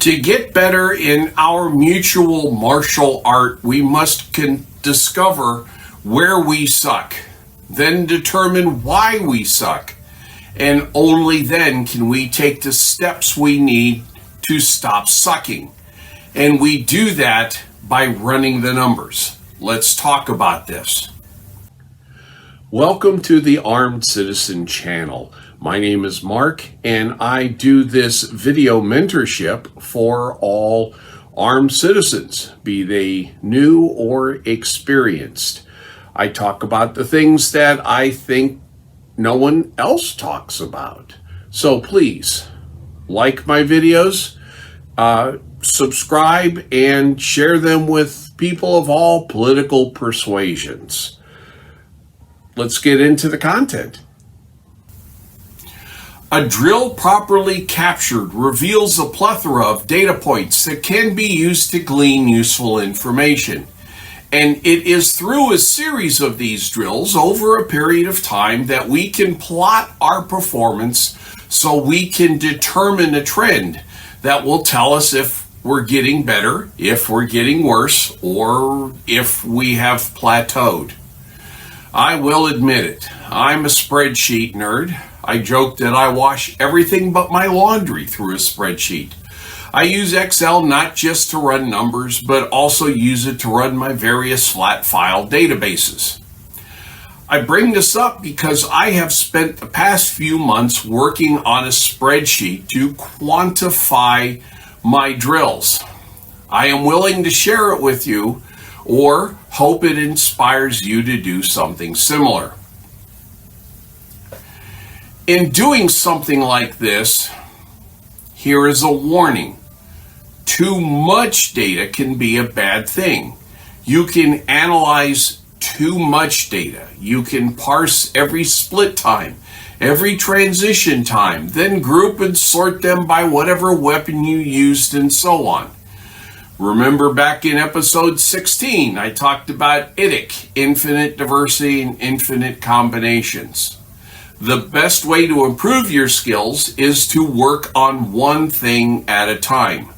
To get better in our mutual martial art, we must discover where we suck, then determine why we suck, and only then can we take the steps we need to stop sucking. And we do that by running the numbers. Let's talk about this. Welcome to the Armed Citizen channel. My name is Mark, and I do this video mentorship for all armed citizens, be they new or experienced. I talk about the things that I think no one else talks about. So please, like my videos, subscribe, and share them with people of all political persuasions. Let's get into the content. A drill properly captured reveals a plethora of data points that can be used to glean useful information. And it is through a series of these drills over a period of time that we can plot our performance so we can determine a trend that will tell us if we're getting better, if we're getting worse, or if we have plateaued. I will admit it, I'm a spreadsheet nerd. I joke that I wash everything but my laundry through a spreadsheet. I use Excel not just to run numbers, but also use it to run my various flat file databases. I bring this up because I have spent the past few months working on a spreadsheet to quantify my drills. I am willing to share it with you, or hope it inspires you to do something similar. In doing something like this, here is a warning. Too much data can be a bad thing. You can analyze too much data. You can parse every split time, every transition time, then group and sort them by whatever weapon you used and so on. Remember back in episode 16, I talked about IDIC, infinite diversity and infinite combinations. The best way to improve your skills is to work on one thing at a time.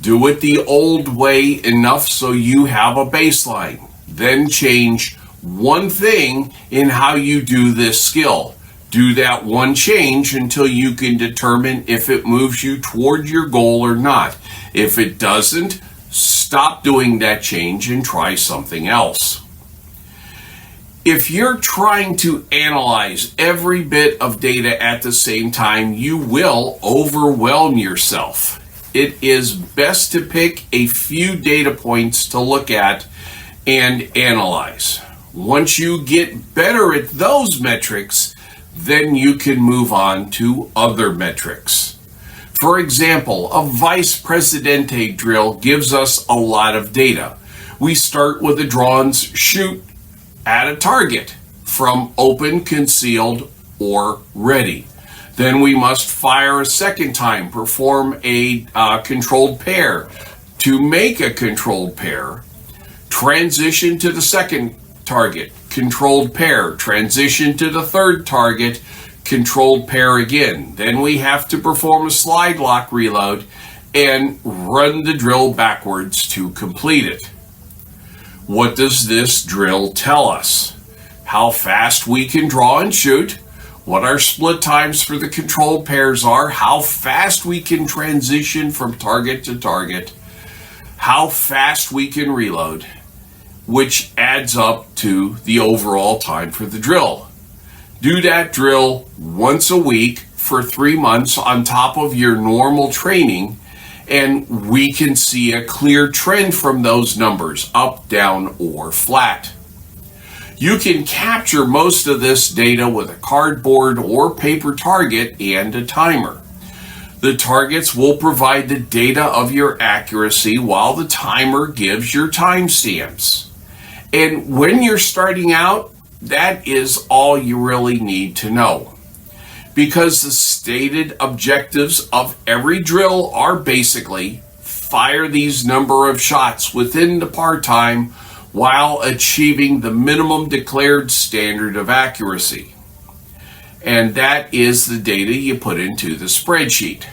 Do it the old way enough so you have a baseline. Then change one thing in how you do this skill. Do that one change until you can determine if it moves you toward your goal or not. If it doesn't, stop doing that change and try something else. If you're trying to analyze every bit of data at the same time, you will overwhelm yourself. It is best to pick a few data points to look at and analyze. Once you get better at those metrics, then you can move on to other metrics. For example, a Vice Presidente drill gives us a lot of data. We start with a drawn shoot at a target from open, concealed, or ready. Then we must fire a second time, perform a controlled pair to make a controlled pair, transition to the second target, controlled pair, transition to the third target, controlled pair again. Then we have to perform a slide lock reload and run the drill backwards to complete it. What does this drill tell us? How fast we can draw and shoot, what our split times for the controlled pairs are, how fast we can transition from target to target, how fast we can reload, which adds up to the overall time for the drill. Do that drill once a week for 3 months on top of your normal training, and we can see a clear trend from those numbers, up, down, or flat. You can capture most of this data with a cardboard or paper target and a timer. The targets will provide the data of your accuracy while the timer gives your timestamps. And when you're starting out, that is all you really need to know. Because the stated objectives of every drill are basically fire these number of shots within the par time while achieving the minimum declared standard of accuracy. And that is the data you put into the spreadsheet.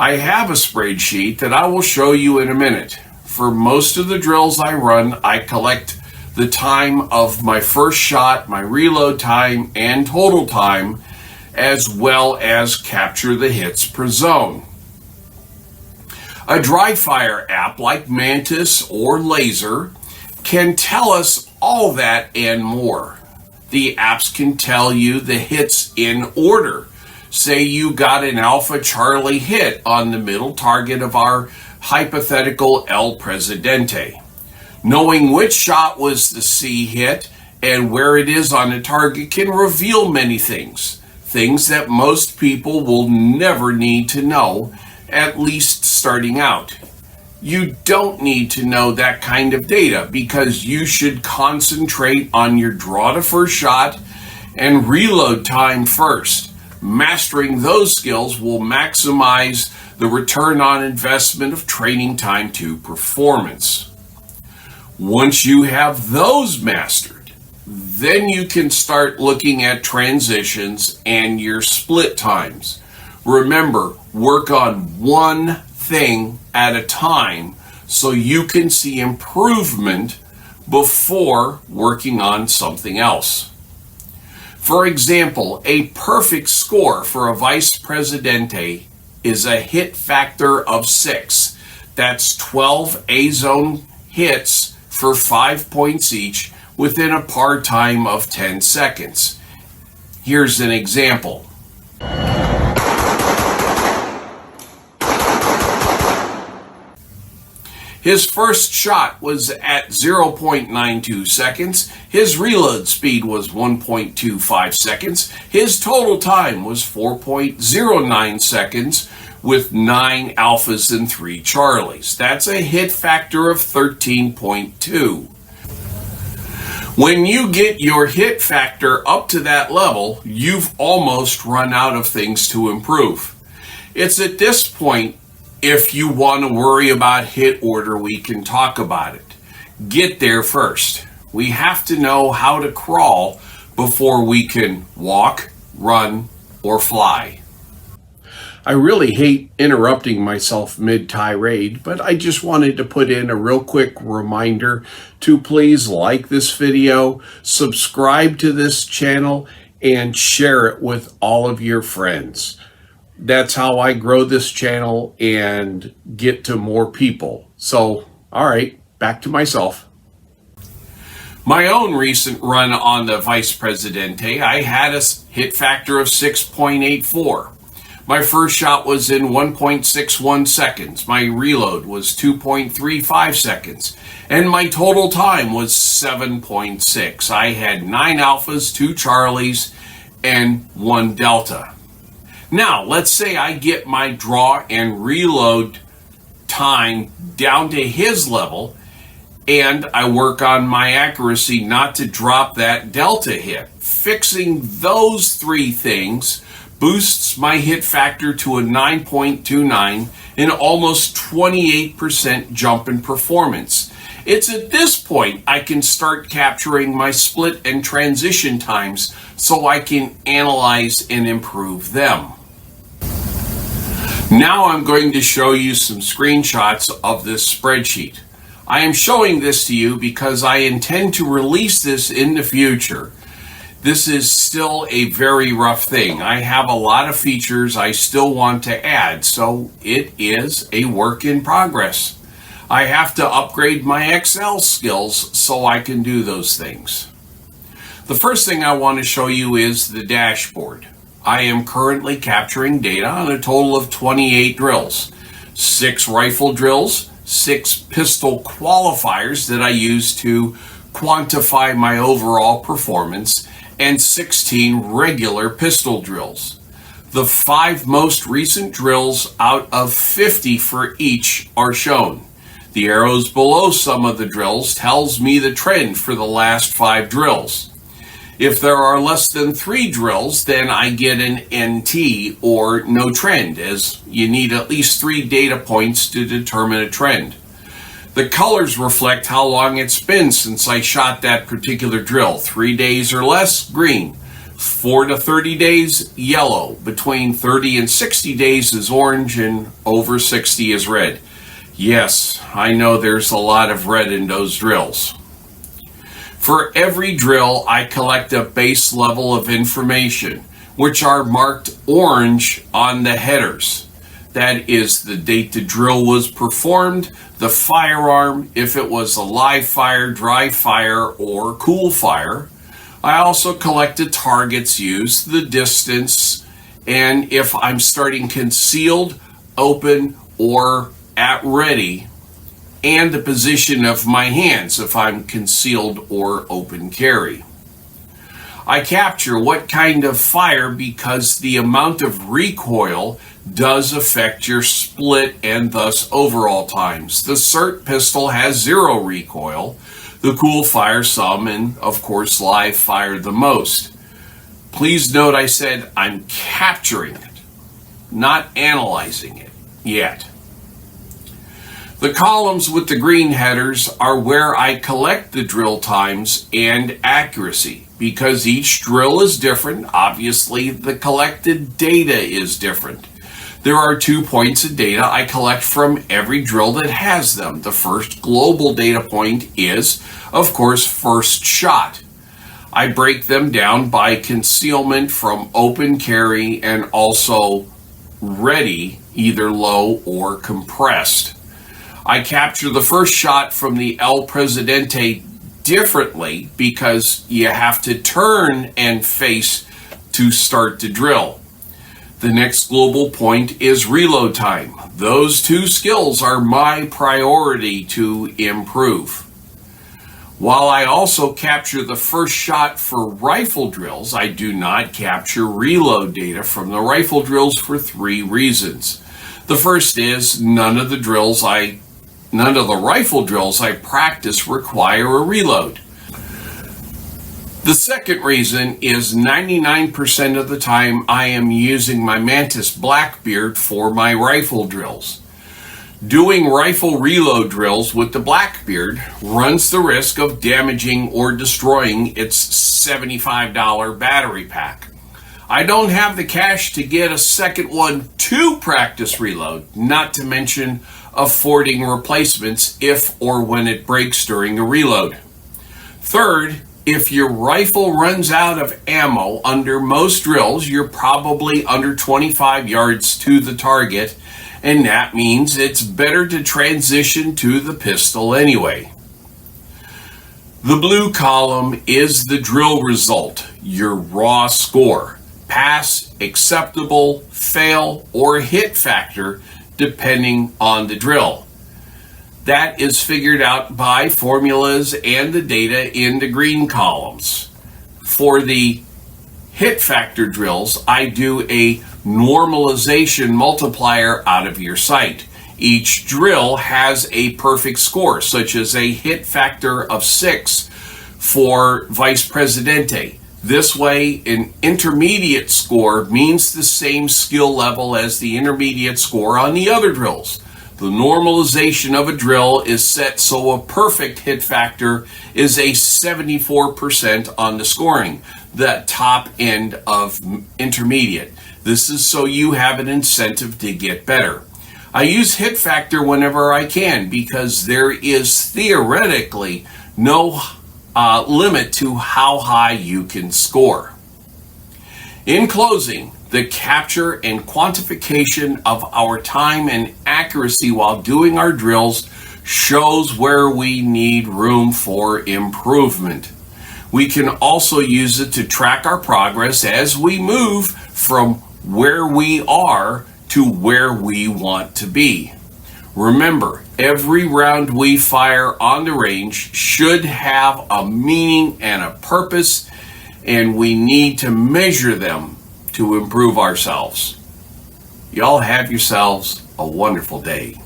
I have a spreadsheet that I will show you in a minute. For most of the drills I run, I collect the time of my first shot, my reload time, and total time, as well as capture the hits per zone. A dry fire app like Mantis or Laser can tell us all that and more. The apps can tell you the hits in order. Say you got an Alpha Charlie hit on the middle target of our hypothetical El Presidente. Knowing which shot was the C hit and where it is on the target can reveal many things. Things that most people will never need to know, at least starting out. You don't need to know that kind of data because you should concentrate on your draw to first shot and reload time first. Mastering those skills will maximize the return on investment of training time to performance. Once you have those mastered, then you can start looking at transitions and your split times. Remember, work on one thing at a time so you can see improvement before working on something else. For example, a perfect score for a Vice Presidente is a hit factor of 6. That's 12 A-zone hits for 5 points each within a par time of 10 seconds. Here's an example. His first shot was at 0.92 seconds. His reload speed was 1.25 seconds. His total time was 4.09 seconds with 9 alphas and 3 charlies. That's a hit factor of 13.2. When you get your hit factor up to that level, you've almost run out of things to improve. It's at this point, if you want to worry about hit order, we can talk about it. Get there first. We have to know how to crawl before we can walk, run, or fly. I really hate interrupting myself mid-tirade, but I just wanted to put in a real quick reminder to please like this video, subscribe to this channel, and share it with all of your friends. That's how I grow this channel and get to more people. So, all right, back to myself. My own recent run on the Vice Presidente, I had a hit factor of 6.84. My first shot was in 1.61 seconds. My reload was 2.35 seconds. And my total time was 7.6. I had 9 alphas, 2 charlies, and 1 delta. Now, let's say I get my draw and reload time down to his level, and I work on my accuracy not to drop that delta hit. Fixing those 3 things boosts my hit factor to a 9.29 and almost 28% jump in performance. It's at this point I can start capturing my split and transition times so I can analyze and improve them. Now I'm going to show you some screenshots of this spreadsheet. I am showing this to you because I intend to release this in the future. This is still a very rough thing. I have a lot of features I still want to add, so it is a work in progress. I have to upgrade my Excel skills so I can do those things. The first thing I want to show you is the dashboard. I am currently capturing data on a total of 28 drills, 6 rifle drills, 6 pistol qualifiers that I use to quantify my overall performance, and 16 regular pistol drills. The 5 most recent drills out of 50 for each are shown. The arrows below some of the drills tells me the trend for the last 5 drills. If there are less than 3 drills, then I get an NT or no trend, as you need at least 3 data points to determine a trend. The colors reflect how long it's been since I shot that particular drill. 3 days or less, green. 4 to 30 days, yellow. Between 30 and 60 days is orange, and over 60 is red. Yes, I know there's a lot of red in those drills. For every drill, I collect a base level of information, which are marked orange on the headers. That is the date the drill was performed, the firearm, if it was a live fire, dry fire, or cool fire. I also collect the targets used, the distance, and if I'm starting concealed, open, or at ready, and the position of my hands if I'm concealed or open carry. I capture what kind of fire because the amount of recoil does affect your split and thus overall times. The SIRT pistol has 0 recoil, the cool fire some, and of course live fire the most. Please note I said I'm capturing it, not analyzing it yet. The columns with the green headers are where I collect the drill times and accuracy. Because each drill is different, obviously the collected data is different. There are 2 points of data I collect from every drill that has them. The first global data point is, of course, first shot. I break them down by concealment from open carry and also ready, either low or compressed. I capture the first shot from the El Presidente differently because you have to turn and face to start the drill. The next global point is reload time. Those 2 skills are my priority to improve. While I also capture the first shot for rifle drills, I do not capture reload data from the rifle drills for 3 reasons. The first is none of the rifle drills I practice require a reload. The second reason is 99% of the time I am using my Mantis Blackbeard for my rifle drills. Doing rifle reload drills with the Blackbeard runs the risk of damaging or destroying its $75 battery pack. I don't have the cash to get a second one to practice reload, not to mention affording replacements if or when it breaks during a reload. Third, if your rifle runs out of ammo under most drills, you're probably under 25 yards to the target, and that means it's better to transition to the pistol anyway. The blue column is the drill result, your raw score. Pass, acceptable, fail, or hit factor depending on the drill. That is figured out by formulas and the data in the green columns. For the hit factor drills, I do a normalization multiplier out of your sight. Each drill has a perfect score, such as a hit factor of 6 for Vice Presidente. This way, an intermediate score means the same skill level as the intermediate score on the other drills. The normalization of a drill is set so a perfect hit factor is a 74% on the scoring, the top end of intermediate. This is so you have an incentive to get better. I use hit factor whenever I can because there is theoretically no limit to how high you can score. In closing, the capture and quantification of our time and accuracy while doing our drills shows where we need room for improvement. We can also use it to track our progress as we move from where we are to where we want to be. Remember, every round we fire on the range should have a meaning and a purpose, and we need to measure them to improve ourselves. Y'all have yourselves a wonderful day.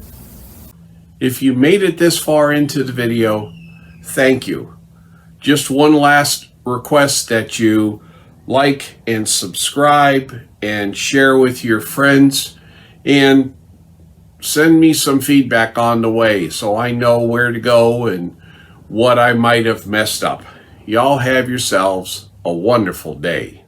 If you made it this far into the video, thank you. Just one last request that you like and subscribe and share with your friends, and send me some feedback on the way so I know where to go and what I might have messed up. Y'all have yourselves a wonderful day.